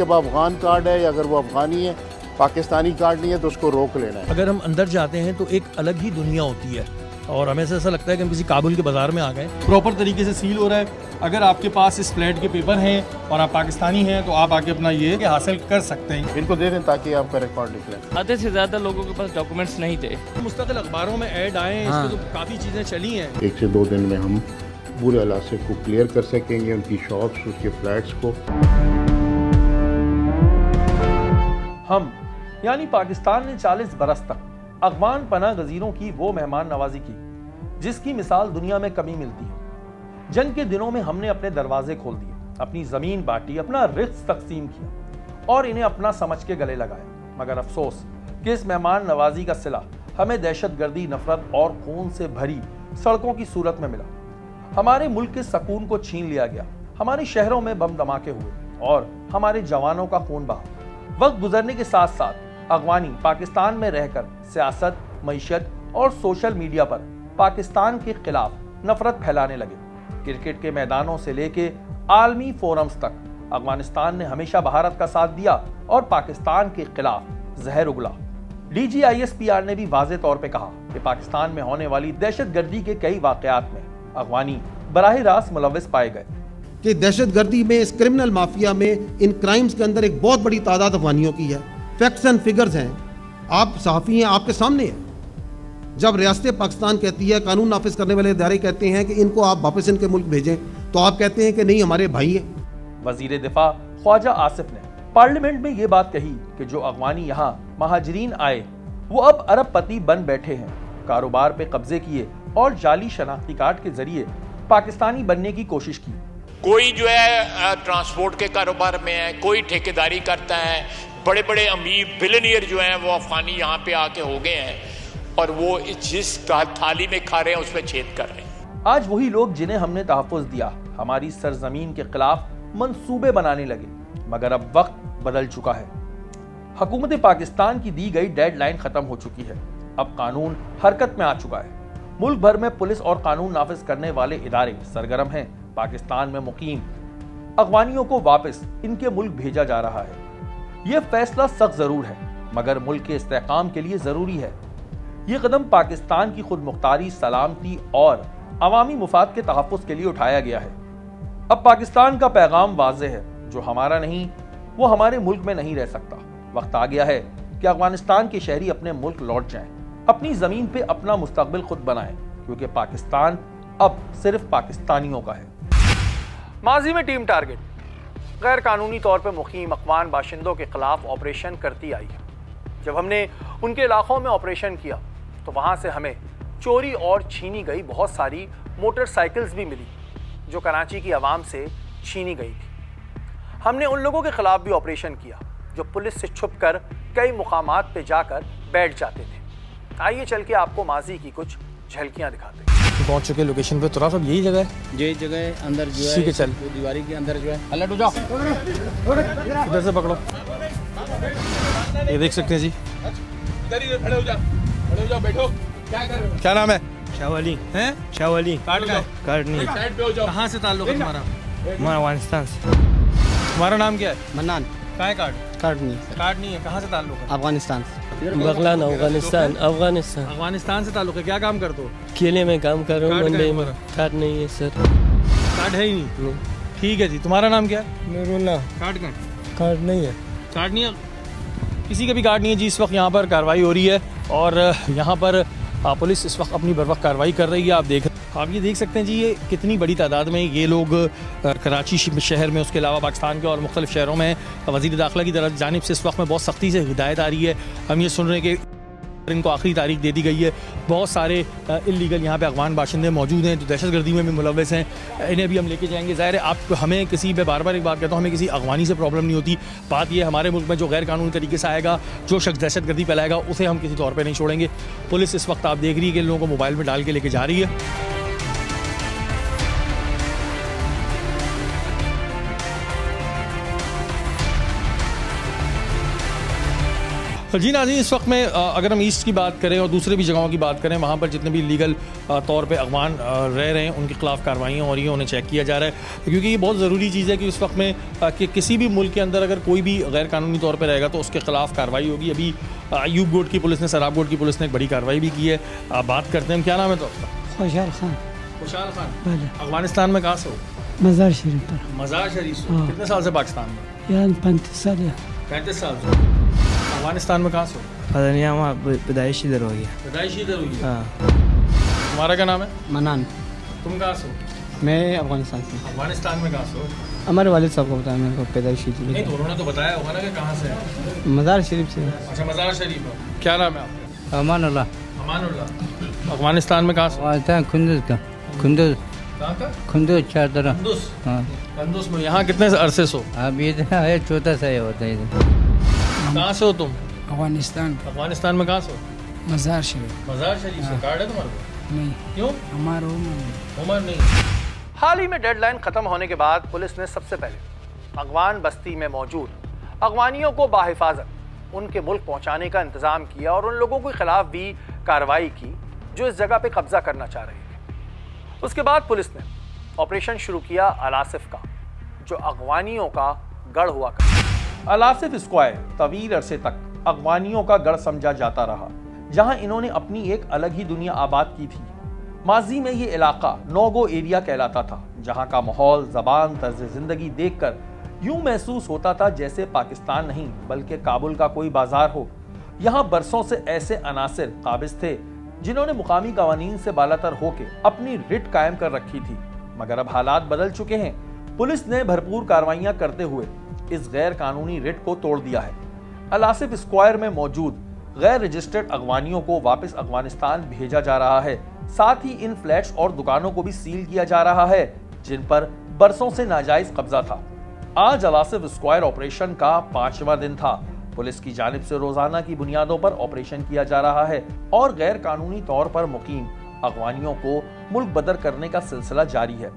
उसके पास अफगान कार्ड है या अगर वो अफगानी है, पाकिस्तानी कार्ड नहीं है तो उसको रोक लेना है। अगर हम अंदर जाते हैं तो एक अलग ही दुनिया होती है और हमें ऐसा लगता है कि हम किसी काबुल के बाजार में आ गए। प्रॉपर तरीके से सील हो रहा है। अगर आपके पास इस फ्लैट के पेपर हैं और आप पाकिस्तानी हैं तो आप आके अपना ये हासिल कर सकते हैं। इनको दे दें ताकि आपका रिकॉर्ड निकले। आधे से ज़्यादा लोगों के पास डॉक्यूमेंट्स नहीं थे। मुस्तकिल अखबारों में ऐड आए हैं, इसमें तो काफ़ी चीज़ें चली हैं। 1 से 2 दिन में हम पूरे इलाके को क्लियर कर सकेंगे, उनकी शॉप्स, उसके फ्लैट्स को। हम यानी पाकिस्तान ने 40 बरस तक अफगान पनाह गजीरों की वो मेहमान नवाजी की जिसकी मिसाल दुनिया में कमी मिलती है। जंग के दिनों में हमने अपने दरवाजे खोल दिए, अपनी जमीन बांटी, अपना रिस्क तकसीम किया और इन्हें अपना समझ के गले लगाया। मगर अफसोस कि इस मेहमान नवाजी का सिला हमें दहशतगर्दी, नफरत और खून से भरी सड़कों की सूरत में मिला। हमारे मुल्क के सुकून को छीन लिया गया, हमारे शहरों में बम धमाके हुए और हमारे जवानों का खून बहा। वक्त गुजरने के साथ साथ अगवानी पाकिस्तान में रहकर सियासत, मईशत और सोशल मीडिया पर पाकिस्तान के खिलाफ नफरत फैलाने लगे। क्रिकेट के मैदानों से लेके आलमी फोरम्स तक अफगानिस्तान ने हमेशा भारत का साथ दिया और पाकिस्तान के खिलाफ जहर उगला। DGISPR ने भी वाज़े तौर पे कहा कि पाकिस्तान में होने वाली दहशतगर्दी के कई वाकयात में अफगानी बराह रास्त मुलव्विस पाए गए कि दहशतगर्दी में, इस क्रिमिनल माफिया में, इन क्राइम्स के अंदर एक बहुत बड़ी तादाद अफगानियों की है। फैक्ट्स एंड फिगर्स हैं, आप सहाफ़ी हैं, आपके सामने है। जब रियासत पाकिस्तान कहती है, कानून नाफिज करने वाले इदारे कहते हैं कि इनको आप वापस इनके मुल्क भेजें, तो आप कहते हैं कि नहीं, हमारे भाई हैं। वजीर दिफा ख्वाजा आसिफ ने पार्लियामेंट में ये बात कही कि जो अफगानी यहाँ महाजरीन आए वो अब अरबपति बन बैठे हैं, कारोबार पे कब्जे किए और जाली शनाख्ती कार्ड के जरिए पाकिस्तानी बनने की कोशिश की। कोई जो है ट्रांसपोर्ट के कारोबार में है, कोई ठेकेदारी करता है। बड़े बड़े अमीर बिलियनियर जो हैं वो अफगानी यहाँ पे आके हो गए हैं और वो जिस थाली में खा रहे हैं उस पर छेद कर रहे हैं। आज वही लोग जिन्हें हमने तहफ़्फ़ुज़ दिया हमारी सरजमीन के खिलाफ मंसूबे बनाने लगे, मगर अब वक्त बदल चुका है। हुकूमत पाकिस्तान की दी गई डेडलाइन खत्म हो चुकी है। अब कानून हरकत में आ चुका है। मुल्क भर में पुलिस और कानून नाफिज करने वाले इदारे सरगर्म हैं। पाकिस्तान में मुकीम अफगानियों को वापस इनके मुल्क भेजा जा रहा है। यह फैसला सख्त जरूर है, मगर मुल्क के इस्तेहकाम के लिए जरूरी है। ये कदम पाकिस्तान की खुद मुख्तारी, सलामती और अवामी मुफाद के तहफ़्फ़ुज़ के लिए उठाया गया है। अब पाकिस्तान का पैगाम वाज़ेह है, जो हमारा नहीं वो हमारे मुल्क में नहीं रह सकता। वक्त आ गया है कि अफगानिस्तान के शहरी अपने मुल्क लौट जाएं, अपनी जमीन पे अपना मुस्तकबिल खुद बनाएं, क्योंकि पाकिस्तान अब सिर्फ पाकिस्तानियों का है। माजी में टीम टारगेट गैर कानूनी तौर पर मुकीम अफगान बाशिंदों के खिलाफ ऑपरेशन करती आई है। जब हमने उनके इलाकों में ऑपरेशन किया तो वहाँ से हमें चोरी और छीनी गई बहुत सारी मोटरसाइकिल्स भी मिली जो कराची की आवाम से छीनी गई थी। हमने उन लोगों के खिलाफ भी ऑपरेशन किया जो पुलिस से छुपकर कई मुकामात पे जाकर बैठ जाते थे। आइए चल के आपको माजी की कुछ झलकियाँ दिखाते हैं। पहुंच चुके लोकेशन पे। तुरा सब यही जगह है, यही जगह है। अंदर जो है, ठीक है, चल दीवारी के अंदर जो है। अलर्ट हो जाओ, इधर से पकड़ो। ये देख सकते हैं जी, इधर ही खड़े हो जाओ, बैठो। क्या कर रहे हो? क्या नाम है? शाहवाली हैं? शाहवाली। कार्ड का? कार्ड नहीं। साइड पे हो जाओ। कहाँ से ताल्लुक है तुम्हारा? हमारा अफगानिस्तान से। तुम्हारा नाम क्या है? मन्नान। कहाँ है कार्ड? कार्ड नहीं, कार्ड नहीं है। कहाँ से ताल्लुक है? अफगानिस्तान। बगलान, अफगानिस्तान। अफगानिस्तान। अफगानिस्तान से ताल्लुक है। क्या काम करते हो? केले में काम कर रहा हूँ, मंडी में। कार्ड कार्ड नहीं है सर। कार्ड है ही नहीं? ठीक है जी। तुम्हारा नाम क्या है? नूरुल्लाह। कार्ड का? कार्ड नहीं है। कार्ड नहीं है, किसी का भी कार्ड नहीं है जी। इस वक्त यहाँ पर कार्रवाई हो रही है और यहाँ पर पुलिस इस वक्त अपनी बर वक्त कार्रवाई कर रही है। आप ये देख सकते हैं जी, ये कितनी बड़ी तादाद में ये लोग कराची शहर में, उसके अलावा पाकिस्तान के और मुख्तलिफ शहरों में वज़ीर दाखिला की जानिब से इस वक्त में बहुत सख्ती से हिदायत आ रही है। हम ये सुन रहे हैं कि इनको आखिरी तारीख दे दी गई है। बहुत सारे इल्लीगल यहाँ पे अफगान बाशिंदे मौजूद हैं जो दहशतगर्दी में भी मुलव्वस हैं। इन्हें भी हम लेके जाएंगे। ज़ाहिर है, आप हमें किसी पे बार बार एक बात कहता हूँ, हमें किसी अफगानी से प्रॉब्लम नहीं होती। बात ये हमारे मुल्क में जो गैर कानूनी तरीके से आएगा, जो शख्स दहशतगर्दी फैलाएगा, उसे हम किसी तौर पर नहीं छोड़ेंगे। पुलिस इस वक्त आप देख रही है कि इन लोगों को मोबाइल में डाल के लेके जा रही है। जी नाज़रीन, इस वक्त में अगर हम ईस्ट की बात करें और दूसरे भी जगहों की बात करें, वहाँ पर जितने भी लीगल तौर पे अफगान रह रहे हैं उनके खिलाफ कार्रवाइयाँ हो रही हैं, उन्हें चेक किया जा रहा है, क्योंकि ये बहुत ज़रूरी चीज़ है कि इस वक्त में कि किसी भी मुल्क के अंदर अगर कोई भी गैर कानूनी तौर पर रहेगा तो उसके खिलाफ कार्रवाई होगी। अभी अयूब गोट की पुलिस ने, सराब गोट की पुलिस ने एक बड़ी कार्रवाई भी की है। बात करते हैं, क्या नाम है तो आपका? खुशहाल खान। खुशहाल खान, अफगानिस्तान में कहाँ से हो? मज़ार शरीफ पर। मज़ार शरीफ से कितने साल से पाकिस्तान में? यानी 35 साल। 35 साल से। अफगानिस्तान में कहाँ से हो? पता नहीं, हमारा पैदाइश इधर हो गया। पैदाइश इधर हुई है? हाँ। तुम्हारा क्या नाम है? मनान। तुम कहाँ से हो? मैं अफगानिस्तान से। अफगानिस्तान में कहाँ से हो? हमारे वालिद साहब को बताया मेरे को, पैदाइश इधर। नहीं तो उन्होंने तो बताया होगा ना कि कहाँ से है। मज़ार शरीफ से। अच्छा, मज़ार शरीफ है। क्या नाम है आपका? अमानुल्लाह। अमानुल्लाह। अफगानिस्तान में कहाँ से? खुंदुस का। खुंदुस। कहाँ का? खुंदुस चारदरा। कंदुस। हाँ। कंदुस में यहाँ कितने अरसे से हो? अब ये है चौथा सा होता है इधर। कहाँ से हो तुम? अफगानिस्तान। अफगानिस्तान में कहाँ से हो? मज़ार शरीफ। मज़ार शरीफ से। कार्ड है तुम्हारे पास? नहीं। क्यों? हमारा उमर नहीं। हाल ही में डेडलाइन खत्म होने के बाद पुलिस ने सबसे पहले अगवान बस्ती में मौजूद अगवानियों को बाहिफाजत उनके मुल्क पहुंचाने का इंतजाम किया और उन लोगों के खिलाफ भी कार्रवाई की जो इस जगह पे कब्जा करना चाह रहे थे। उसके बाद पुलिस ने ऑपरेशन शुरू किया अलासिफ का, जो अगवानियों का गढ़ हुआ करता। अलासिफ स्क्वायर तवील अरसे तक अगवानियों का गढ़ समझा जाता रहा, जहां इन्होंने अपनी एक अलग ही दुनिया आबाद की थी। माजी में ये इलाका नोगो एरिया कहलाता था, जहां का माहौल, जबान, तर्ज जिंदगी देखकर यूं महसूस होता था जैसे पाकिस्तान नहीं बल्कि काबुल का कोई बाजार हो। यहाँ बरसों से ऐसे अनासिर काबिज थे जिन्होंने मुकामी कवानीन से बालातर होकर अपनी रिट कायम कर रखी थी, मगर अब हालात बदल चुके हैं। पुलिस ने भरपूर कार्रवाइयां करते हुए इस गैर कानूनी रिट को तोड़ दिया है। अलासिफ स्क्वायर में मौजूद गैर रजिस्टर्ड अगवानियों को वापस अफगानिस्तान भेजा जा रहा है। साथ ही इन फ्लैट्स और दुकानों को भी सील किया जा रहा है जिन पर बरसों से नाजायज कब्जा था। आज अलासिफ स्क्वायर ऑपरेशन का 5वां दिन था। पुलिस की जानिब से रोजाना की बुनियादों पर ऑपरेशन किया जा रहा है और गैर कानूनी तौर पर मुकीम अगवानियों को मुल्क बदर करने का सिलसिला जारी है।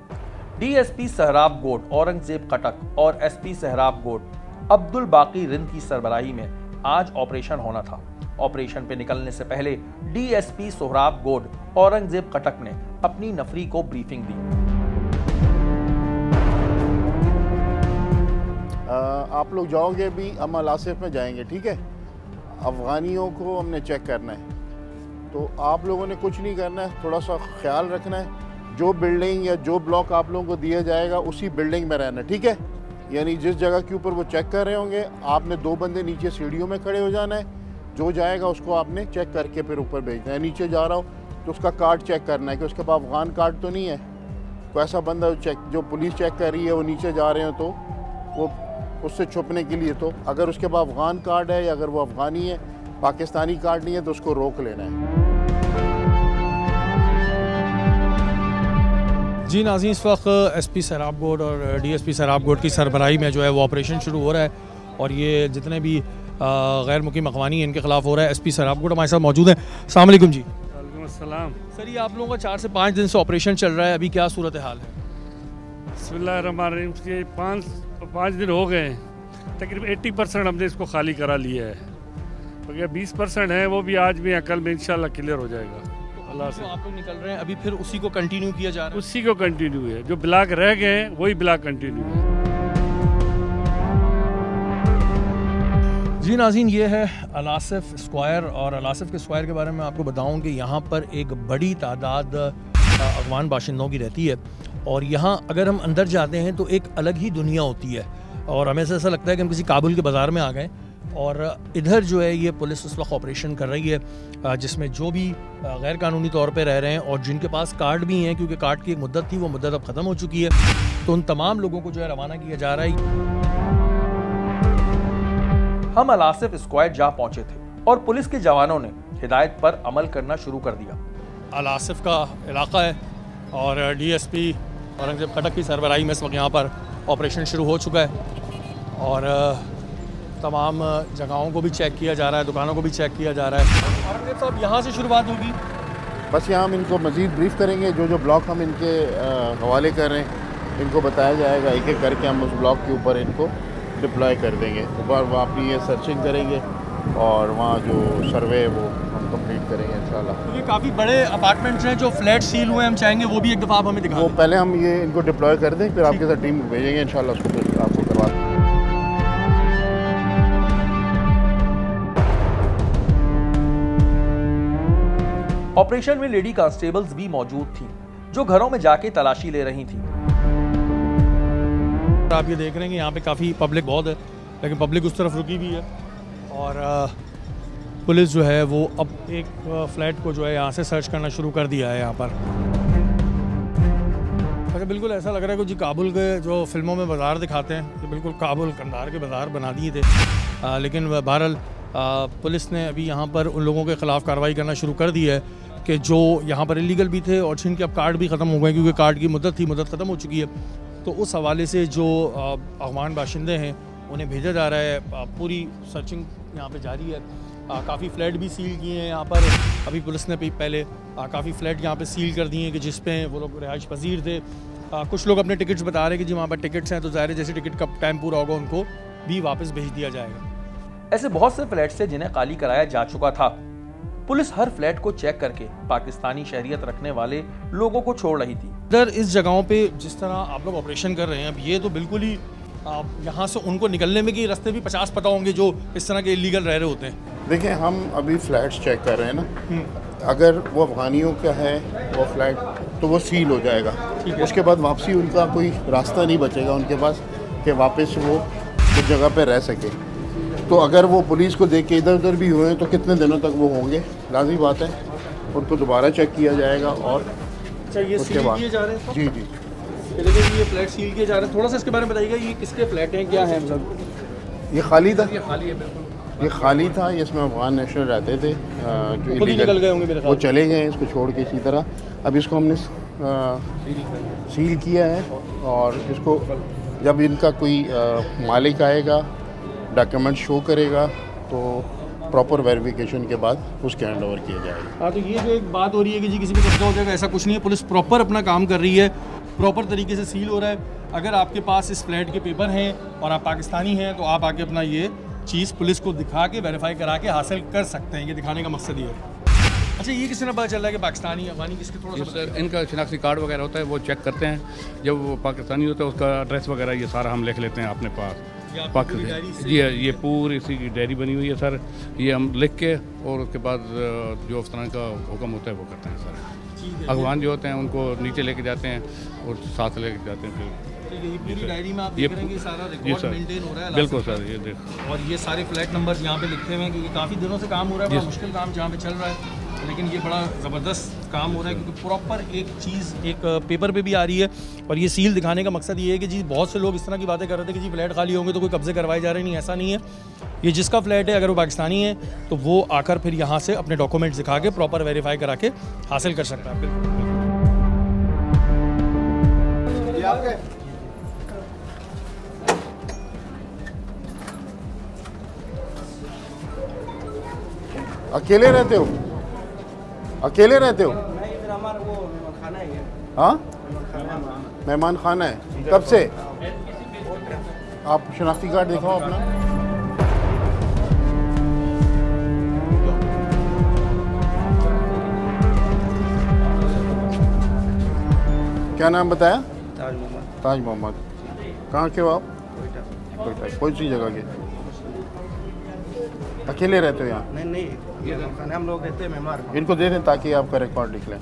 डीएसपी सहराब गोट औरंगजेब कटक और एसपी सहराब गोट अब्दुल बाकी रिंद की सरबराही में आज ऑपरेशन होना था। ऑपरेशन पे निकलने से पहले डीएसपी सोहराब गोड औरंगजेब कटक ने अपनी नफरी को ब्रीफिंग दी। आप लोग जाओगे भी, हम अलासिफ में जाएंगे, ठीक है? अफगानियों को हमने चेक करना है, तो आप लोगों ने कुछ नहीं करना है, थोड़ा सा ख्याल रखना है। जो बिल्डिंग या जो ब्लॉक आप लोगों को दिया जाएगा उसी बिल्डिंग में रहना, ठीक है? यानी जिस जगह के ऊपर वो चेक कर रहे होंगे, आपने 2 बंदे नीचे सीढ़ियों में खड़े हो जाना है। जो जाएगा उसको आपने चेक करके फिर ऊपर भेजना है। नीचे जा रहा हो तो उसका कार्ड चेक करना है कि उसके पास अफगान कार्ड तो नहीं है। कोई ऐसा बंदा जो पुलिस चेक कर रही है वो नीचे जा रहे हो तो वो उससे छुपने के लिए, तो अगर उसके पास अफगान कार्ड है या अगर वो अफगानी है, पाकिस्तानी कार्ड नहीं है, तो उसको रोक लेना है। जी नाज़रीन, इस वक्त एसपी सहराब गोट और डीएसपी सहराब गोट की सरबराही में जो है वो ऑपरेशन शुरू हो रहा है और ये जितने भी गैर मुकीम अगवानी है इनके खिलाफ हो रहा है। एसपी सहराब गोट हमारे साथ मौजूद हैं। अस्सलाम वालेकुम जी। वालेकुम अस्सलाम। सर, ये आप लोगों का 4 से 5 दिन से ऑपरेशन चल रहा है, अभी क्या सूरत हाल है? बिस्मिल्लाहिर्रहमानिर्रहीम। ये 5 दिन हो गए, तकरीबन 80% हमने इसको खाली करा लिया है, तो 20% है वो भी आज भी कल में इंशाल्लाह क्लियर हो जाएगा अल्लाह से। आप लोग निकल रहे हैं अभी, फिर उसी को कंटिन्यू किया जा रहा है? उसी को कंटिन्यू है, जो ब्लॉक रह गए हैं वही ब्लॉक कंटिन्यू है। जी नाज़रीन, ये है अलासिफ स्क्वायर और अलासिफ के स्क्वायर के बारे में आपको बताऊं कि यहाँ पर एक बड़ी तादाद अफगान बाशिंदों की रहती है और यहाँ अगर हम अंदर जाते हैं तो एक अलग ही दुनिया होती है और हमें ऐसा लगता है कि हम किसी काबुल के बाज़ार में आ गए। और इधर जो है ये पुलिस उस वक्त ऑपरेशन कर रही है जिसमें जो भी गैर कानूनी तौर पे रह रहे हैं और जिनके पास कार्ड भी हैं, क्योंकि कार्ड की एक मुद्दत थी वो मुद्दत अब ख़त्म हो चुकी है, तो उन तमाम लोगों को जो है रवाना किया जा रहा है। हम अलासिफ स्क्वायर जा पहुंचे थे और पुलिस के जवानों ने हिदायत पर अमल करना शुरू कर दिया। अलासिफ का इलाका है और डीएसपी औरंगजेब कटक की सरबराही में इस वक्त यहाँ पर ऑपरेशन शुरू हो चुका है और तमाम जगहों को भी चेक किया जा रहा है, दुकानों को भी चेक किया जा रहा है। औरंगजेब साहब, यहाँ से शुरुआत होगी? बस यहाँ हम इनको मज़ीद ब्रीफ करेंगे, जो ब्लॉक हम इनके हवाले कर रहे हैं इनको बताया जाएगा, एक एक करके हम उस ब्लॉक के ऊपर इनको डिप्लॉय कर देंगे। ऊपर वो अपनी ये सर्चिंग करेंगे, और वहाँ जो सर्वे है वो हम कंप्लीट करेंगे इंशाल्लाह। तो ये काफ़ी बड़े अपार्टमेंट्स हैं जो फ्लैट सील हुए हैं, हम चाहेंगे वो भी एक दफ़ा आप हमें दिखा वो दें। पहले हम ये इनको डिप्लॉय कर दें, फिर आपके साथ टीम भेजेंगे इंशाल्लाह, उसको फिर आपको करवा दें। ऑपरेशन में लेडी कांस्टेबल्स भी मौजूद थी जो घरों में जाके तलाशी ले रही थी। आप ये देख रहे हैं कि यहाँ पे काफ़ी पब्लिक बहुत है, लेकिन पब्लिक उस तरफ रुकी भी है और पुलिस जो है वो अब एक फ्लैट को जो है यहाँ से सर्च करना शुरू कर दिया है यहाँ पर। अच्छा, बिल्कुल ऐसा लग रहा है कि जी काबुल के जो फिल्मों में बाज़ार दिखाते हैं कि बिल्कुल काबुल कंधार के बाज़ार बना दिए थे, लेकिन बहरहाल पुलिस ने अभी यहाँ पर उन लोगों के ख़िलाफ़ कार्रवाई करना शुरू कर दी है कि जो यहाँ पर इलीगल भी थे और जिनके अब कार्ड भी ख़त्म हो गए, क्योंकि कार्ड की मुद्दत ख़त्म हो चुकी है। तो उस हवाले से जो अफगान बाशिंदे हैं उन्हें भेजा जा रहा है। पूरी सर्चिंग यहाँ पे जारी है। काफ़ी फ्लैट भी सील किए हैं यहाँ पर। अभी पुलिस ने पहले काफ़ी फ्लैट यहाँ पे सील कर दिए हैं कि जिस पे वो लोग रिहाइश पजीर थे। कुछ लोग अपने टिकट्स बता रहे हैं कि जी वहाँ पर टिकट्स हैं, तो ज़ाहिर है जैसे टिकट का टाइम पूरा होगा उनको भी वापस भेज दिया जाएगा। ऐसे बहुत से फ्लैट्स थे जिन्हें खाली कराया जा चुका था। पुलिस हर फ्लैट को चेक करके पाकिस्तानी शहरियत रखने वाले लोगों को छोड़ रही थी। इधर इस जगहों पे जिस तरह आप लोग ऑपरेशन कर रहे हैं, अब ये तो बिल्कुल ही यहाँ से उनको निकलने में कि रास्ते भी 50 पता होंगे जो इस तरह के इलीगल रह रहे होते हैं। देखिए, हम अभी फ्लैट्स चेक कर रहे हैं ना, अगर वो अफगानियों का है वो फ्लैट तो वो सील हो जाएगा। उसके बाद वापसी उनका कोई रास्ता नहीं बचेगा उनके पास कि वापस वो उस जगह पे रह सके। तो अगर वो पुलिस को देख के इधर उधर भी हुए हैं तो कितने दिनों तक वो होंगे, लाज़मी बात है, उनको दोबारा चेक किया जाएगा। और ये उसके बाद किए जा रहे हैं। जी जी, ये फ्लैट सील किए जा रहे हैं। थोड़ा सा इसके बारे में बताइएगा, ये किसके फ्लैट हैं, क्या है? मतलब ये खाली था, ये खाली है बिल्कुल। ये खाली था, इसमें अफगान नेशनल रहते थे जो खुद ही निकल गए होंगे मेरे ख्याल। वो चले गए इसको छोड़ के इसी तरह। अब इसको हमने सील किया है और इसको जब इनका कोई मालिक आएगा, डॉक्यूमेंट शो करेगा, तो प्रॉपर वेरिफिकेशन के बाद उसके हैंड ओवर किया जाएगा। हाँ, तो ये जो एक बात हो रही है कि जी किसी पे कब्जा हो जाएगा, ऐसा कुछ नहीं है। पुलिस प्रॉपर अपना काम कर रही है, प्रॉपर तरीके से सील हो रहा है। अगर आपके पास इस फ्लैट के पेपर हैं और आप पाकिस्तानी हैं तो आप आके अपना ये चीज़ पुलिस को दिखा के वेरीफाई करा के हासिल कर सकते हैं। ये दिखाने का मकसद ये है। अच्छा, ये किसी ने पता चल रहा है कि पाकिस्तानी अफगानी किसके? थोड़ा सा सर, इनका शनाख्ती कार्ड वगैरह होता है, वो चेक करते हैं। जब वो पाकिस्तानी होता है उसका एड्रेस वगैरह ये सारा हम लिख लेते हैं अपने पास। जी, ये पूरी इसी की डायरी बनी हुई है सर। ये हम लिख के और उसके बाद जो अफसरान का हुक्म होता है वो करते हैं सर। अफगान जो होते हैं उनको नीचे लेके जाते हैं और साथ लेके जाते हैं। ये पूरी डायरी में आप देख रहे हैं कि सारा रिकॉर्ड मेंटेन हो रहा है। बिल्कुल सर, ये देख। और ये सारे फ्लैट नंबर्स यहाँ पे लिखे हुए हैं क्योंकि काफ़ी दिनों से काम हो रहा है, बड़ा मुश्किल काम जहाँ पे चल रहा है, लेकिन ये बड़ा ज़बरदस्त काम हो रहा है क्योंकि प्रॉपर एक चीज़ एक पेपर पे भी आ रही है। और ये सील दिखाने का मकसद ये है कि जी बहुत से लोग इस तरह की बातें कर रहे थे कि जी फ्लैट खाली होंगे तो कोई कब्जे करवाए जा रहे नहीं, ऐसा नहीं है। ये जिसका फ्लैट है, अगर वो पाकिस्तानी है तो वो आकर फिर यहाँ से अपने डॉक्यूमेंट्स दिखा के प्रॉपर वेरीफाई करा के हासिल कर सकता है। अकेले रहते हो? अकेले रहते हो? हाँ, मेहमान खाना है। कब से? आप शनाख्ती कार्ड दिखाओ अपना। क्या नाम बताया? ताज मोहम्मद। ताज मोहम्मद। कहाँ के हो आप? कोयटा। कौन सी जगह के? अकेले रहते हो यहाँ? नहीं, ये हम लोग रहते हैं मेहमान। इनको दे दें ताकि आपका रिकॉर्ड लिख लें।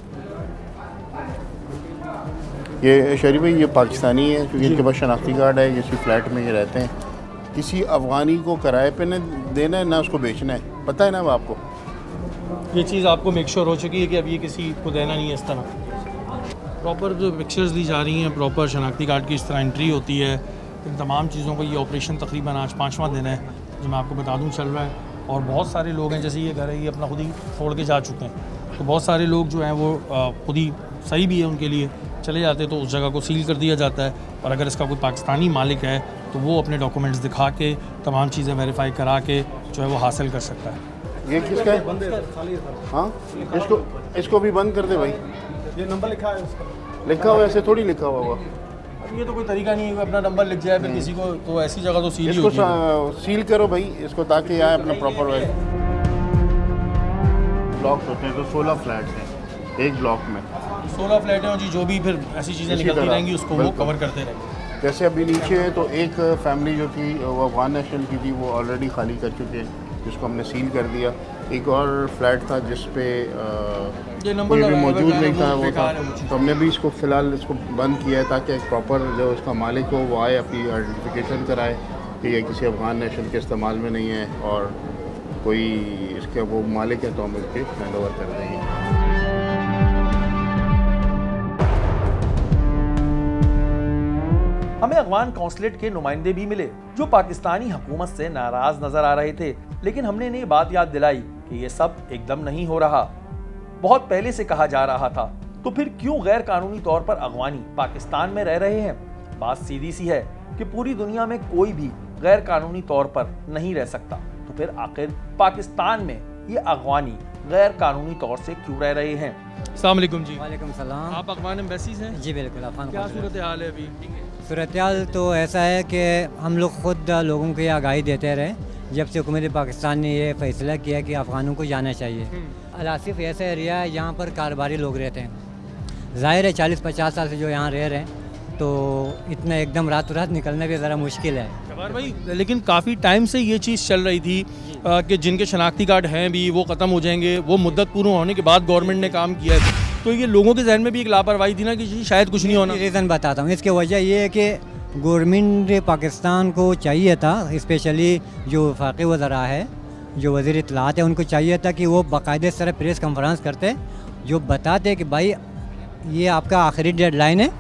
ये शरीफ भाई, ये पाकिस्तानी है क्योंकि इनके पास शनाख्ती कार्ड है, इसी फ्लैट में ये रहते हैं। किसी अफगानी को किराए पे न देना है ना उसको बेचना है, पता है ना आपको? ये चीज़ आपको मेक श्योर हो चुकी है कि अब ये किसी को देना नहीं है इस तरह। प्रॉपर जो पिक्चर्स दी जा रही हैं, प्रॉपर शनाख्ती कार्ड की इस तरह एंट्री होती है। इन तमाम चीज़ों को ये ऑपरेशन तकरीबन आज 5वां दिन है जो मैं आपको बता दूँ चल रहा है। और बहुत सारे लोग हैं, जैसे ये घर है ये अपना खुद ही छोड़ के जा चुके हैं, तो बहुत सारे लोग जो हैं वो खुद ही सही भी है उनके लिए, चले जाते हैं तो उस जगह को सील कर दिया जाता है। और अगर इसका कोई पाकिस्तानी मालिक है तो वो अपने डॉक्यूमेंट्स दिखा के तमाम चीज़ें वेरीफाई करा के जो है वो हासिल कर सकता है। ये किसका है? हाँ, इसको भी बंद कर दे भाई। ये नंबर लिखा है उसका। लिखा हुआ ऐसे थोड़ी लिखा हुआ होगा। ये तो कोई तरीका नहीं है कि अपना नंबर लिख जाए फिर किसी को, तो ऐसी जगह तो सील ही होती है। इसको सील करो भाई इसको, ताकि आए अपना प्रॉपर वे। ब्लॉक्स होते हैं तो 16 फ्लैट्स हैं एक ब्लॉक में, 16 फ्लैट हैं जी, जो भी फिर ऐसी चीज़ें निकलती रहेंगी उसको वो कवर करते रहेंगे। जैसे अभी नीचे है तो एक फैमिली जो थी वो अफगान नेशनल की थी, वो ऑलरेडी खाली कर चुके हैं, जिसको हमने सील कर दिया। एक और फ्लैट था जिस पे कोई भी मौजूद नहीं था, वो था, तो हमने भी इसको फ़िलहाल इसको बंद किया है ताकि एक प्रॉपर जो उसका मालिक हो वो आए, अपनी आइडेंटिफिकेशन कराए कि ये किसी अफगान नेशनल के इस्तेमाल में नहीं है और कोई इसके वो मालिक है तो हम इसके हैंड ओवर कर देंगे। हमें अफगान कौंसलेट के नुमाइंदे भी मिले जो पाकिस्तानी हुकूमत से नाराज नजर आ रहे थे, लेकिन हमने इन्हें बात याद दिलाई कि ये सब एकदम नहीं हो रहा, बहुत पहले से कहा जा रहा था। तो फिर क्यों गैर कानूनी तौर पर अफगानी पाकिस्तान में रह रहे हैं? बात सीधी सी है कि पूरी दुनिया में कोई भी गैर कानूनी तौर पर नहीं रह सकता, तो फिर आखिर पाकिस्तान में ये अफगानी गैर कानूनी तौर से क्यों रह रहे हैं? अस्सलाम वालेकुम जी। वालेकुम सलाम। आप अफगान एम्बेसी से हैं? जी बिल्कुल। अफगान क्या सूरत हाल है अभी? सूरत हाल तो ऐसा है कि हम लोग खुद लोगों को ये आगाही देते रहे जब से हुकूमत पाकिस्तान ने ये फैसला किया कि अफगानों को जाना चाहिए। अलासिफ ऐसा एरिया है यहाँ पर कारोबारी लोग रहते हैं, ज़ाहिर है 40-50 साल से जो यहाँ रह रहे हैं, तो इतना एकदम रात रात निकलना भी ज़रा मुश्किल है। जवाहर भाई, लेकिन काफ़ी टाइम से ये चीज़ चल रही थी कि जिनके शनाख्ती कार्ड हैं भी वो ख़त्म हो जाएंगे, वो मुद्दत पूर्ण होने के बाद गवर्नमेंट ने काम किया है, तो ये लोगों के जहन में भी एक लापरवाही थी ना कि शायद कुछ नहीं होना। रीज़न बताता हूँ, इसकी वजह ये है कि गवर्नमेंट पाकिस्तान को चाहिए था, स्पेशली जो वफाकी वज़रा है, जो वज़ीर इत्तलाआत है, उनको चाहिए था कि वो बाकायदे इस तरह प्रेस कॉन्फ्रेंस करते जो बताते कि भाई ये आपका आखिरी डेडलाइन है,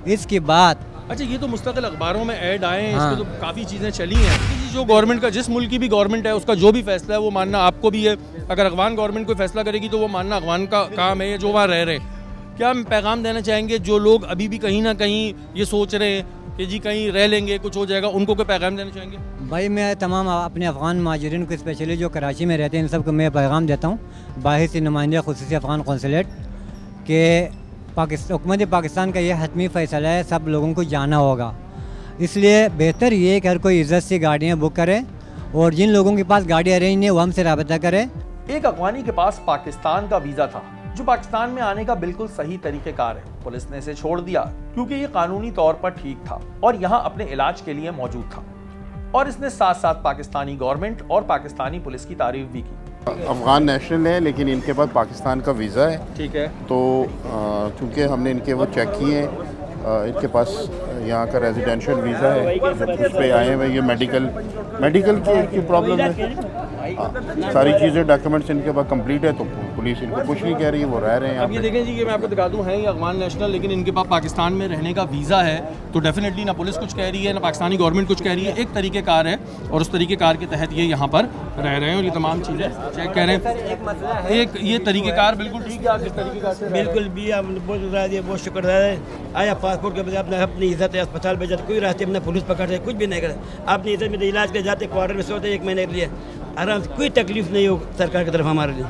इसके बाद। अच्छा, ये तो मुस्तकिल अखबारों में ऐड आए हैं, हाँ। इसमें तो काफ़ी चीज़ें चली हैं। जो गवर्नमेंट का, जिस मुल्क की भी गवर्नमेंट है, उसका जो भी फैसला है वो मानना आपको भी है। अगर अफगान गवर्नमेंट कोई फैसला करेगी तो वो मानना अफगान का काम है, जो वहाँ रह रहे। क्या हम पैगाम देना चाहेंगे जो लोग अभी भी कहीं ना कहीं ये सोच रहे हैं कि जी कहीं रह लेंगे कुछ हो जाएगा, उनको कोई पैगाम देना चाहेंगे? भाई मैं तमाम अपने अफगान महाजरीन को, स्पेशली जो कराची में रहते हैं, इन सबको मैं पैगाम देता हूँ बाहिर नुमाइंदे खुसूसी अफगान कौंसलेट के हुकूमत पाकिस्तान का ये हतमी फ़ैसला है, सब लोगों को जाना होगा। इसलिए बेहतर ये है कि हर कोई इज़्ज़त से गाड़ियाँ बुक करे और जिन लोगों के पास गाड़ी अरेंज नहीं है वो हमसे रब्ता करे। एक अफगानी के पास पाकिस्तान का वीज़ा था जो पाकिस्तान में आने का बिल्कुल सही तरीक़ेकार है। पुलिस ने इसे छोड़ दिया क्योंकि ये कानूनी तौर पर ठीक था और यहाँ अपने इलाज के लिए मौजूद था, और इसने साथ साथ पाकिस्तानी गवर्नमेंट और पाकिस्तानी पुलिस की तारीफ भी की। अफगान नेशनल है लेकिन इनके पास पाकिस्तान का वीज़ा है, ठीक है, तो चूँकि हमने इनके वो चेक किए हैं, इनके पास यहाँ का रेजिडेंशियल वीज़ा है, उस पर आए हुए, ये मेडिकल की प्रॉब्लम है, सारी चीज़ें डॉक्यूमेंट्स इनके पास कंप्लीट है, तो पुलिस इनको कुछ नहीं कह रही है, वो रह रहे हैं। अब ये देखें जी, ये मैं आपको दिखा दूँ, है ये अफगान नेशनल, लेकिन इनके पास पाकिस्तान में रहने का वीज़ा है, तो डेफिनेटली ना पुलिस कुछ कह रही है ना पाकिस्तानी गवर्नमेंट कुछ कह रही है, एक तरीक़ेकार है और उस तरीक़ेकार के तहत ये यहाँ पर रह रहे हैं और ये तमाम चीज़ें चेक कह रहे हैं। एक ये तरीक़ेकार बिल्कुल ठीक है, आप जिस तरीक़ेकार से बिल्कुल भी बहुत शुक्र है। आया पासपोर्ट के बजाय अपना अपनी इज्जत है, अस्पताल भेजा, कोई रास्ते अपना पुलिस पकड़ते कुछ भी नहीं करे, अपनी इज्जत में इलाज के जाते, क्वार्टर में सोते 1 महीने के लिए आराम से, कोई तकलीफ नहीं हो सरकार की तरफ हमारे लिए।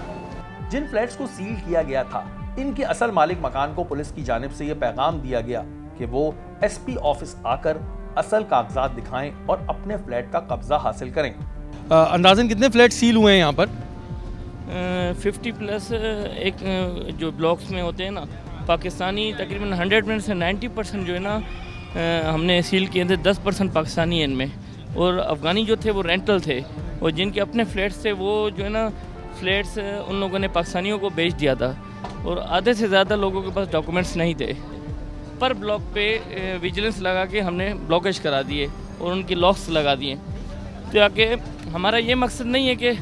जिन फ्लैट्स को सील किया गया था, इनके असल मालिक मकान को पुलिस की जानिब से यह पैगाम दिया गया कि वो एसपी ऑफिस आकर असल कागजात दिखाएं और अपने फ्लैट का कब्जा हासिल करें। अंदाज़न कितने फ्लैट सील हुए हैं यहाँ पर? 50+ एक जो ब्लॉक्स में होते हैं ना पाकिस्तानी, तकरीबन 100% से 90% जो है ना हमने सील किए थे, 10% पाकिस्तानी इनमें, और अफ़गानी जो थे वो रेंटल थे, और जिनके अपने फ्लैट्स थे वो जो है ना फ्लैट्स उन लोगों ने पाकिस्तानियों को बेच दिया था, और आधे से ज़्यादा लोगों के पास डॉक्यूमेंट्स नहीं थे। पर ब्लॉक पे विजिलेंस लगा के हमने ब्लॉकेज करा दिए और उनकी लॉक्स लगा दिए, ताकि हमारा ये मकसद नहीं है कि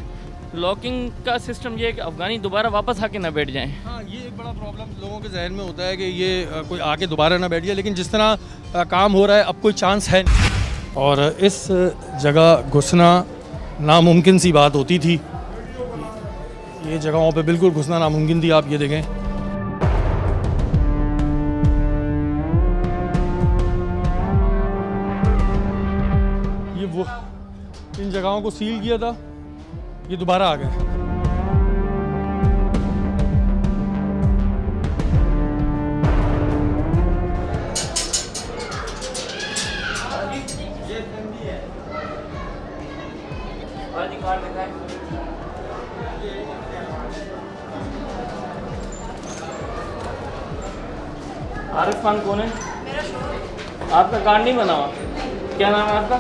लॉकिंग का सिस्टम ये है कि अफ़गानी दोबारा वापस आके ना बैठ जाएं। हाँ, ये एक बड़ा प्रॉब्लम लोगों के जहन में होता है कि ये कोई आके दोबारा ना बैठ जाए, लेकिन जिस तरह काम हो रहा है अब कोई चांस है नहीं। और इस जगह घुसना नामुमकिन सी बात होती थी, ये जगहों पे बिल्कुल घुसना नामुमकिन थी। आप ये देखें, ये वो इन जगहों को सील किया था, ये दोबारा आ गए। आरिफ खान कौन है? आपका कार्ड नहीं बना हुआ? क्या नाम है आपका?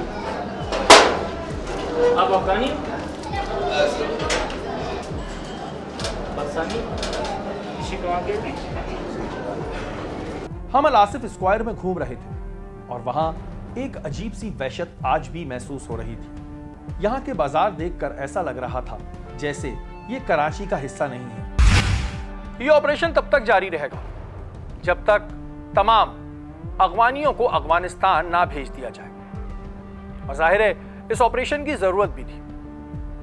आप अफगानी? पाकिस्तानी? किसी को आगे? हम अल आसिफ स्क्वायर में घूम रहे थे और वहां एक अजीब सी वहशत आज भी महसूस हो रही थी। यहाँ के बाजार देखकर ऐसा लग रहा था जैसे ये कराची का हिस्सा नहीं है। ये ऑपरेशन तब तक जारी रहेगा जब तक तमाम अफगानियों को अफगानिस्तान ना भेज दिया जाए। और जाहिर है इस ऑपरेशन की जरूरत भी थी।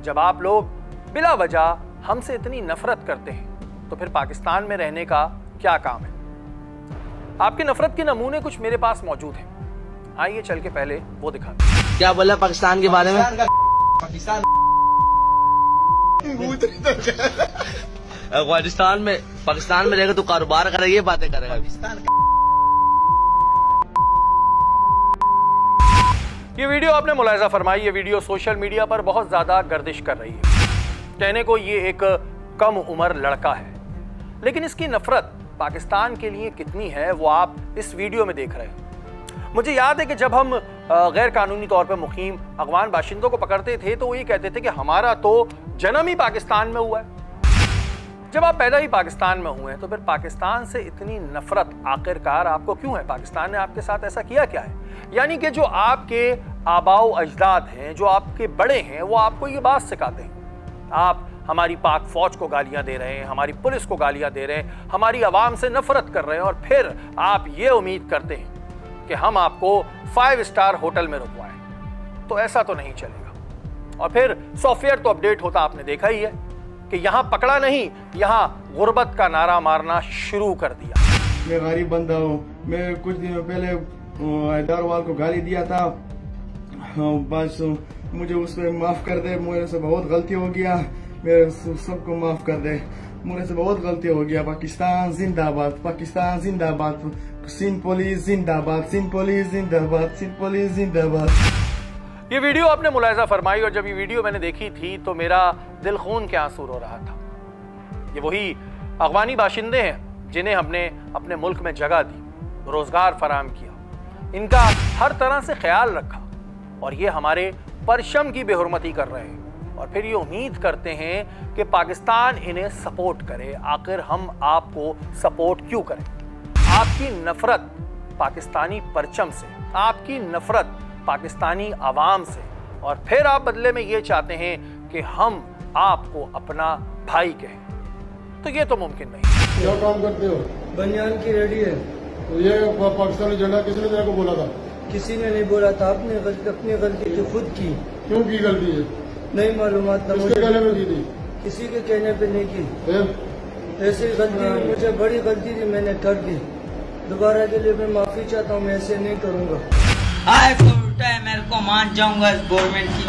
जब आप लोग बिला वजह हमसे इतनी नफरत करते हैं तो फिर पाकिस्तान में रहने का क्या काम है? आपकी नफरत के नमूने कुछ मेरे पास मौजूद हैं। आइए चल के पहले वो दिखाते हैं। क्या बोला पाकिस्तान के बारे में? पाकिस्तान में रहेगा तो कारोबार करेगा, ये बातें करेगा। ये वीडियो आपने मुलाहिजा फरमाई। ये वीडियो सोशल मीडिया पर बहुत ज्यादा गर्दिश कर रही है। कहने को ये एक कम उम्र लड़का है, लेकिन इसकी नफरत पाकिस्तान के लिए कितनी है वो आप इस वीडियो में देख रहे हैं। मुझे याद है कि जब हम गैर कानूनी तौर पर मुकीम अफगान बाशिंदों को पकड़ते थे तो वो ये कहते थे कि हमारा तो जन्म ही पाकिस्तान में हुआ है। जब आप पैदा ही पाकिस्तान में हुए तो फिर पाकिस्तान से इतनी नफरत आखिरकार आपको क्यों है? पाकिस्तान ने आपके साथ ऐसा किया क्या है? यानी कि जो आपके आबाओ अजदाद हैं, जो आपके बड़े हैं, वो आपको ये बात सिखाते हैं। आप हमारी पाक फौज को गालियां दे रहे हैं, हमारी पुलिस को गालियां दे रहे हैं, हमारी आवाम से नफरत कर रहे हैं और फिर आप ये उम्मीद करते हैं कि हम आपको 5 स्टार होटल में रुकवाएं। तो ऐसा तो नहीं चलेगा। और फिर सॉफ्टवेयर तो अपडेट होता आपने देखा ही है कि यहां पकड़ा नहीं, यहां गुर्बत का नारा मारना शुरू कर दिया। मैं गरीब बंदा हूँ। मैं कुछ दिनों पहले हैदराबाद को गाली दिया था। बस मुझे उसमें माफ कर दे, मुझे से बहुत गलती हो गया। मेरे सबको माफ कर दे, मुझे से बहुत गलती हो गया। पाकिस्तान जिंदाबाद, पाकिस्तान जिंदाबाद, सिंध पुलिस जिंदाबाद, सिंध पुलिस जिंदाबाद, सिंध पुलिस जिंदाबाद। ये वीडियो आपने मुलाहिजा फरमाई और जब ये वीडियो मैंने देखी थी तो मेरा दिल खून के आंसू रो रहा था। ये वही अफगानी बाशिंदे हैं जिन्हें हमने अपने मुल्क में जगह दी, रोजगार फराहम किया, इनका हर तरह से ख्याल रखा और ये हमारे परचम की बेहुरमती कर रहे हैं और फिर ये उम्मीद करते हैं कि पाकिस्तान इन्हें सपोर्ट करे। आखिर हम आपको सपोर्ट क्यों करें? आपकी नफरत पाकिस्तानी परचम से, आपकी नफरत पाकिस्तानी आवाम से, और फिर आप बदले में ये चाहते हैं कि हम आपको अपना भाई कहें। तो ये तो मुमकिन नहीं। क्या काम करते हो? बनियान की रेडी है। तो ये पाकिस्तानी झंडा किसने तेरे को बोला था? किसी ने नहीं बोला था, आपने अपनी गलती की खुद की। क्यों की गलती है? नहीं मालूमात था। किसके कहने पे की थी? किसी के कहने पे नहीं की। ऐसी गलती मुझे बड़ी गलती थी, मैंने कर दी। दोबारा के लिए मैं माफी चाहता हूँ, मैं ऐसे नहीं करूँगा। मेरे को मान जाऊंगा इस गवर्नमेंट की।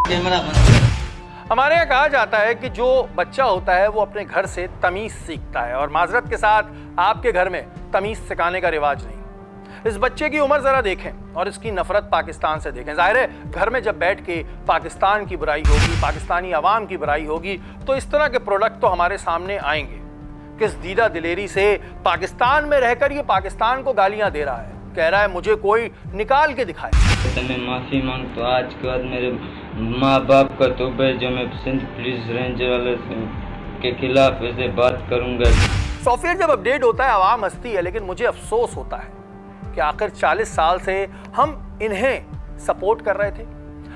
कैमरा बंद। हमारे यहाँ कहा जाता है कि जो बच्चा होता है वो अपने घर से तमीज सीखता है और माजरत के साथ आपके घर में तमीज सिखाने का रिवाज नहीं। इस बच्चे की उम्र जरा देखें और इसकी नफरत पाकिस्तान से देखें। जाहिर है घर में जब बैठ के पाकिस्तान की बुराई होगी, पाकिस्तानी आवाम की बुराई होगी तो इस तरह के प्रोडक्ट तो हमारे सामने आएंगे। किस दीदा दिलेरी से पाकिस्तान में रहकर ये पाकिस्तान को गालियां दे रहा है, कह रहा है मुझे कोई निकाल के दिखाए। तो मैं माफी मांगता हूँ आज के बाद मेरे माँ बाप का तौबा है जो मैं सिंध पुलिस रेंजर वाले के खिलाफ ऐसे बात करूंगा। सॉफ्टवेयर जब अपडेट होता है आवाम हंसती है, लेकिन मुझे अफसोस होता है कि आखिर 40 साल से हम इन्हें सपोर्ट कर रहे थे,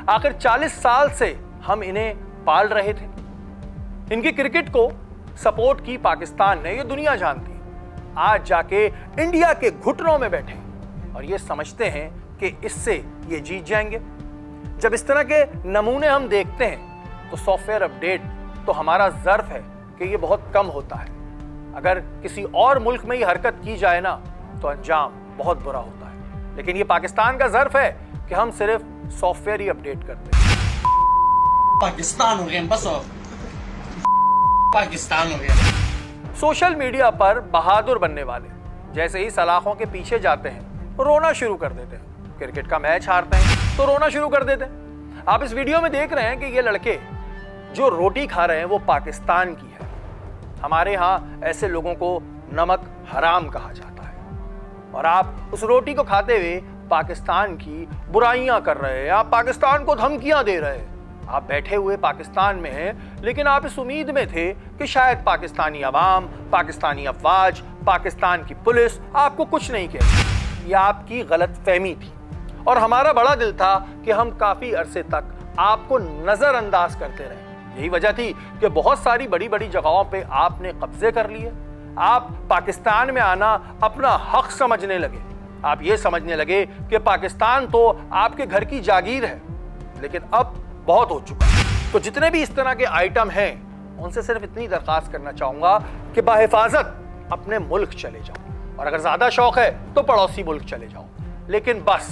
आखिर 40 साल से हम इन्हें पाल रहे थे। इनकी क्रिकेट को सपोर्ट की पाकिस्तान ने, ये दुनिया जानती है। आज जाके इंडिया के घुटनों में बैठे और ये समझते हैं कि इससे ये जीत जाएंगे। जब इस तरह के नमूने हम देखते हैं तो सॉफ्टवेयर अपडेट तो हमारा ज़र्फ है कि ये बहुत कम होता है। अगर किसी और मुल्क में ये हरकत की जाए ना तो अंजाम बहुत बुरा होता है, लेकिन ये पाकिस्तान का ज़र्फ है कि हम सिर्फ सॉफ्टवेयर ही अपडेट करते हैं। पाकिस्तान हो गया, बस पाकिस्तान हो गया। सोशल मीडिया पर बहादुर बनने वाले जैसे ही सलाखों के पीछे जाते हैं रोना शुरू कर देते हैं। क्रिकेट का मैच हारते हैं तो रोना शुरू कर देते हैं। आप इस वीडियो में देख रहे हैं कि ये लड़के जो रोटी खा रहे हैं वो पाकिस्तान की है। हमारे यहाँ ऐसे लोगों को नमक हराम कहा जाता है। और आप उस रोटी को खाते हुए पाकिस्तान की बुराइयां कर रहे हैं, आप पाकिस्तान को धमकियां दे रहे हैं। आप बैठे हुए पाकिस्तान में हैं, लेकिन आप इस उम्मीद में थे कि शायद पाकिस्तानी अवाम, पाकिस्तानी अफवाज, पाकिस्तान की पुलिस आपको कुछ नहीं कहती। यह आपकी गलतफहमी थी और हमारा बड़ा दिल था कि हम काफी अरसे तक आपको नजरअंदाज करते रहे। यही वजह थी कि बहुत सारी बड़ी बड़ी जगहों पे आपने कब्जे कर लिए। आप पाकिस्तान में आना अपना हक समझने लगे। आप ये समझने लगे कि पाकिस्तान तो आपके घर की जागीर है, लेकिन अब बहुत हो चुका है। तो जितने भी इस तरह के आइटम हैं, उनसे सिर्फ इतनी दरखास्त करना चाहूंगा कि बाहिफाजत अपने मुल्क चले जाओ, और अगर ज्यादा शौक है तो पड़ोसी मुल्क चले जाओ, लेकिन बस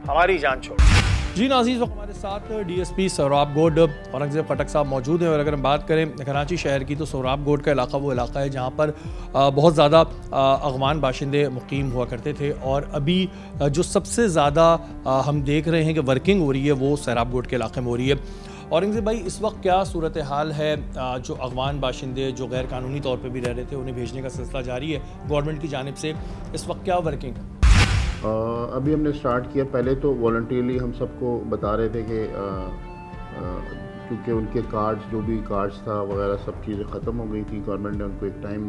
हमारी जान छोड़ो। जी नाज़रीन, वक्त हमारे साथ डीएसपी सोहराब गोड औरंगजेब खटक साहब मौजूद हैं। और अगर हम बात करें कराची शहर की, तो सोहराब गोड का इलाका वो इलाका है जहाँ पर बहुत ज़्यादा अफ़गान बाशिंदे मुकीम हुआ करते थे, और अभी जो सबसे ज़्यादा हम देख रहे हैं कि वर्किंग हो रही है वो सोहराब गोड के इलाके में हो रही है। औरंगजेब भाई, इस वक्त क्या सूरत हाल है? जो अफ़गान बाशिंदे जो गैर कानूनी तौर पर भी रह रहे थे, उन्हें भेजने का सिलसिला जारी है गवर्नमेंट की जानिब से, इस वक्त क्या वर्किंग है? अभी हमने स्टार्ट किया। पहले तो वॉलंटियरली हम सबको बता रहे थे कि क्योंकि उनके कार्ड्स, जो भी कार्ड्स था वगैरह सब चीज़ें ख़त्म हो गई थी। गवर्नमेंट ने उनको एक टाइम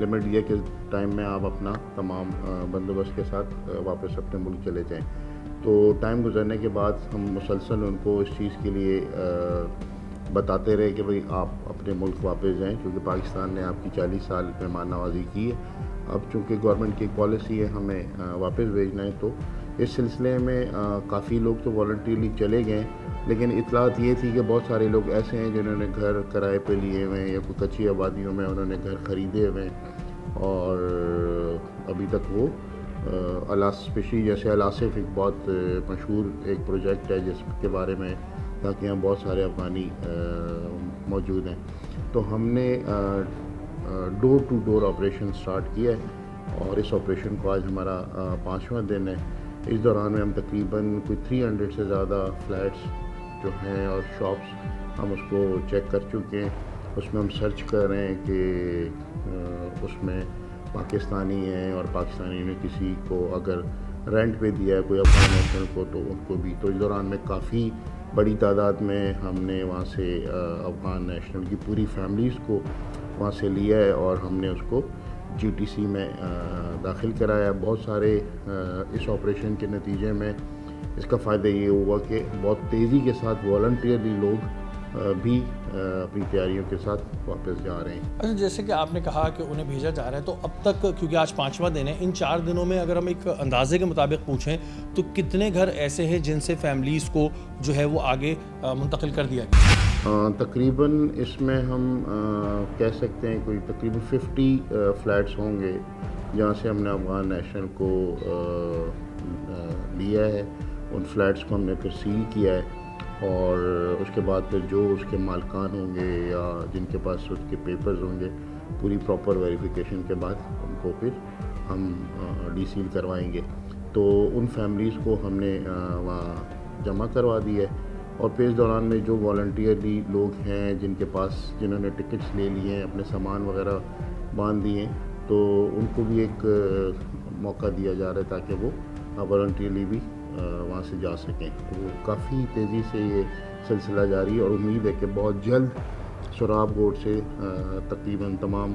लिमिट दिया कि टाइम में आप अपना तमाम बंदोबस्त के साथ वापस अपने मुल्क चले जाएं। तो टाइम गुजरने के बाद हम मुसलसल उनको इस चीज़ के लिए बताते रहे कि भाई आप अपने मुल्क वापस जाएं, क्योंकि पाकिस्तान ने आपकी 40 साल मेहमान नवाजी की है। अब चूँकि गवर्नमेंट की एक पॉलिसी है हमें वापस भेजना है, तो इस सिलसिले में काफ़ी लोग तो वॉलंटियरली चले गए, लेकिन इतलात ये थी कि बहुत सारे लोग ऐसे हैं जिन्होंने घर किराए पे लिए हुए हैं या कोई कच्ची आबादियों में उन्होंने घर ख़रीदे हुए हैं, और अभी तक वो स्पेशली जैसे अलासिफ एक बहुत मशहूर एक प्रोजेक्ट है जिसके बारे में ताकि यहाँ बहुत सारे अफ़गानी मौजूद हैं। तो हमने door to door operation start किया है, और इस ऑपरेशन को आज हमारा 5वां दिन है। इस दौरान में हम तकरीबन कोई 300 से ज़्यादा फ्लैट्स जो हैं और शॉप्स हम उसको चेक कर चुके हैं। उसमें हम सर्च कर रहे हैं कि उसमें पाकिस्तानी हैं, और पाकिस्तानी ने किसी को अगर रेंट पे दिया है कोई अफगान नेशनल को, तो उनको भी। तो इस दौरान में काफ़ी बड़ी तादाद में हमने वहाँ से अफगान नेशनल की पूरी फैमिलीज़ को वहाँ से लिया है, और हमने उसको GTC में दाखिल कराया। बहुत सारे इस ऑपरेशन के नतीजे में इसका फ़ायदा ये हुआ कि बहुत तेज़ी के साथ वॉलंटियरली लोग भी अपनी तैयारियों के साथ वापस जा रहे हैं। अच्छा, जैसे कि आपने कहा कि उन्हें भेजा जा रहा है, तो अब तक क्योंकि आज 5वां दिन है, इन 4 दिनों में अगर हम एक अंदाजे के मुताबिक पूछें तो कितने घर ऐसे हैं जिनसे फैमिलीज़ को जो है वो आगे मुंतकिल कर दिया गया? तकरीबन इसमें हम कह सकते हैं कोई तकरीबन 50 फ्लैट्स होंगे जहाँ से हमने अफगान नेशनल को लिया है। उन फ्लैट्स को हमने फिर सील किया है, और उसके बाद फिर जो उसके मालकान होंगे या जिनके पास उसके पेपर्स होंगे, पूरी प्रॉपर वेरिफिकेशन के बाद उनको फिर हम डीसील करवाएंगे। तो उन फैमिलीज़ को हमने वहाँ जमा करवा दिया है, और फिर इस दौरान में जो वॉलंटियरली लोग हैं जिन्होंने टिकट्स ले लिए हैं, अपने सामान वगैरह बांध दिए हैं, तो उनको भी एक मौका दिया जा रहा है ताकि वो वॉलंटियरली भी वहाँ से जा सकें। तो काफ़ी तेज़ी से ये सिलसिला जारी है, और उम्मीद है कि बहुत जल्द सोहराब गोड से तकरीबन तमाम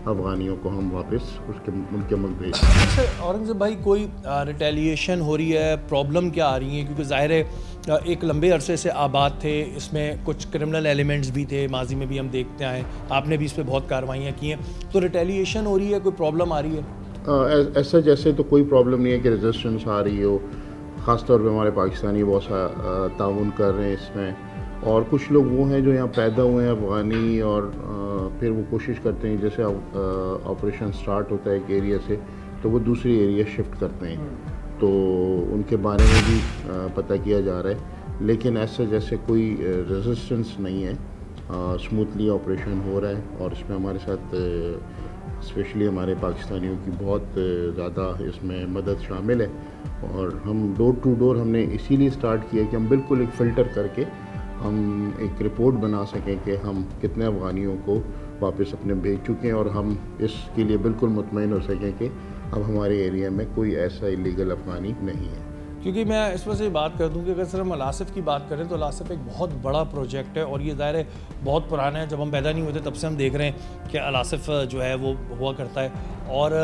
अफ़गानियों को हम वापस उनके मुल्क भेजें। औरंगजेब भाई, कोई रिटेलिएशन हो रही है? प्रॉब्लम क्या आ रही है? क्योंकि ज़ाहिर है एक लंबे अरसे से आबाद थे, इसमें कुछ क्रिमिनल एलिमेंट्स भी थे, माजी में भी हम देखते आए, आपने भी इस पर बहुत कार्रवाइयाँ की हैं, तो रिटेलिएशन हो रही है, कोई प्रॉब्लम आ रही है? ऐसा जैसे तो कोई प्रॉब्लम नहीं है कि रेजिस्टेंस आ रही हो। ख़ास तौर पे हमारे पाकिस्तानी बहुत सा ताउन कर रहे हैं इसमें, और कुछ लोग वो हैं जो यहाँ पैदा हुए हैं अफ़गानी, और फिर वो कोशिश करते हैं जैसे ऑपरेशन स्टार्ट होता है एक एरिया से तो वो दूसरी एरिया शिफ्ट करते हैं, तो उनके बारे में भी पता किया जा रहा है। लेकिन ऐसे जैसे कोई रेजिस्टेंस नहीं है, स्मूथली ऑपरेशन हो रहा है, और इसमें हमारे साथ स्पेशली हमारे पाकिस्तानियों की बहुत ज़्यादा इसमें मदद शामिल है। और हम डोर टू डोर हमने इसीलिए स्टार्ट किया कि हम बिल्कुल एक फ़िल्टर करके हम एक रिपोर्ट बना सकें कि हम कितने अफ़गानियों को वापस अपने भेज चुके हैं, और हम इसके लिए बिल्कुल मुतमईन हो सकें कि अब हमारे एरिया में कोई ऐसा इलीगल अफगानी नहीं है। क्योंकि मैं इस वजह से बात कर दूं कि अगर सिर्फ हम अलासिफ की बात करें तो अलासिफ एक बहुत बड़ा प्रोजेक्ट है और ये ज़ाहिर है बहुत पुराना है। जब हम पैदा नहीं होते तब से हम देख रहे हैं कि अलासिफ जो है वो हुआ करता है और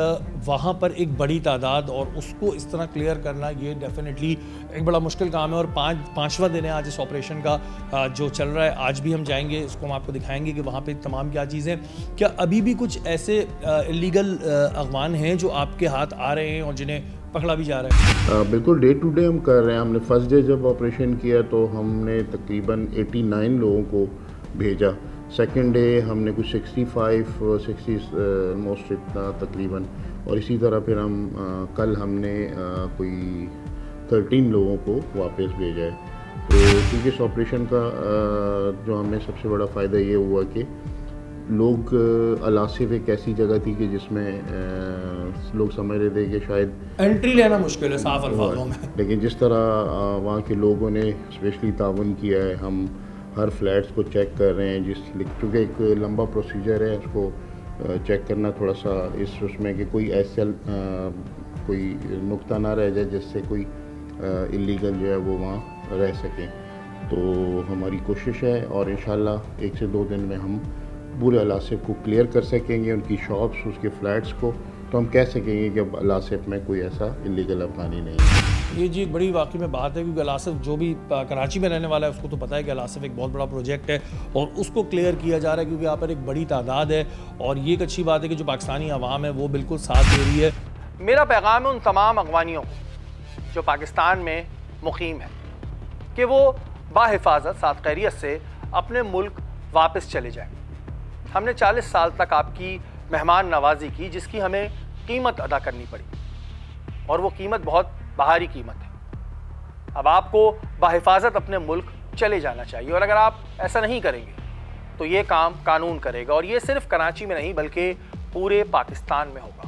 वहाँ पर एक बड़ी तादाद और उसको इस तरह क्लियर करना ये डेफिनेटली एक बड़ा मुश्किल काम है। और पाँचवा दिन है आज इस ऑपरेशन का जो चल रहा है। आज भी हम जाएंगे, इसको हम आपको दिखाएंगे कि वहाँ पे तमाम क्या चीज़ें, क्या अभी भी कुछ ऐसे इलीगल अगवान हैं जो आपके हाथ आ रहे हैं और जिन्हें पकड़ा भी जा रहा है? बिल्कुल डे टू डे हम कर रहे हैं। हमने फर्स्ट डे जब ऑपरेशन किया तो हमने तकरीबन 89 लोगों को भेजा। सेकंड डे हमने कुछ 60 मोस्ट इतना तकरीबन, और इसी तरह फिर हम कल हमने कोई 13 लोगों को वापस भेजा है। तो क्योंकि इस ऑपरेशन का जो हमें सबसे बड़ा फ़ायदा ये हुआ कि लोग अलासिफ एक ऐसी जगह थी कि जिसमें लोग समझ रहे थे कि शायद एंट्री लेना मुश्किल है साफ अल्फाजों में, लेकिन जिस तरह वहाँ के लोगों ने स्पेशली ताउन किया है, हम हर फ्लैट्स को चेक कर रहे हैं। क्योंकि एक लंबा प्रोसीजर है, उसको चेक करना थोड़ा सा उसमें कि कोई ऐसा कोई नुक्ता ना रह जाए जिससे कोई इलीगल जो है वो वहाँ रह सकें। तो हमारी कोशिश है और इंशाल्लाह 1 से 2 दिन में हम पूरे अलासिफ को क्लियर कर सकेंगे, उनकी शॉप्स, उसके फ्लैट्स को, तो हम कह सकेंगे कि अब अलासिफ में कोई ऐसा इलीगल अफगानी नहीं है। ये जी एक बड़ी वाकई में बात है, क्योंकि अलासिफ जो भी कराची में रहने वाला है उसको तो पता है कि अलासिफ एक बहुत बड़ा प्रोजेक्ट है और उसको क्लियर किया जा रहा है क्योंकि यहाँ पर एक बड़ी तादाद है। और ये एक अच्छी बात है कि जो पाकिस्तानी अवाम है वो बिल्कुल साथ दे रही है। मेरा पैगाम है उन तमाम अगवानियों को जो पाकिस्तान में मुकीम है कि वो बाहिफाजत साथ खैरियत से अपने मुल्क वापस चले जाएं। हमने 40 साल तक आपकी मेहमान नवाजी की जिसकी हमें कीमत अदा करनी पड़ी और वो कीमत बहुत बाहरी कीमत है। अब आपको बाहिफाजत अपने मुल्क चले जाना चाहिए और अगर आप ऐसा नहीं करेंगे तो ये काम कानून करेगा और ये सिर्फ कराची में नहीं बल्कि पूरे पाकिस्तान में होगा।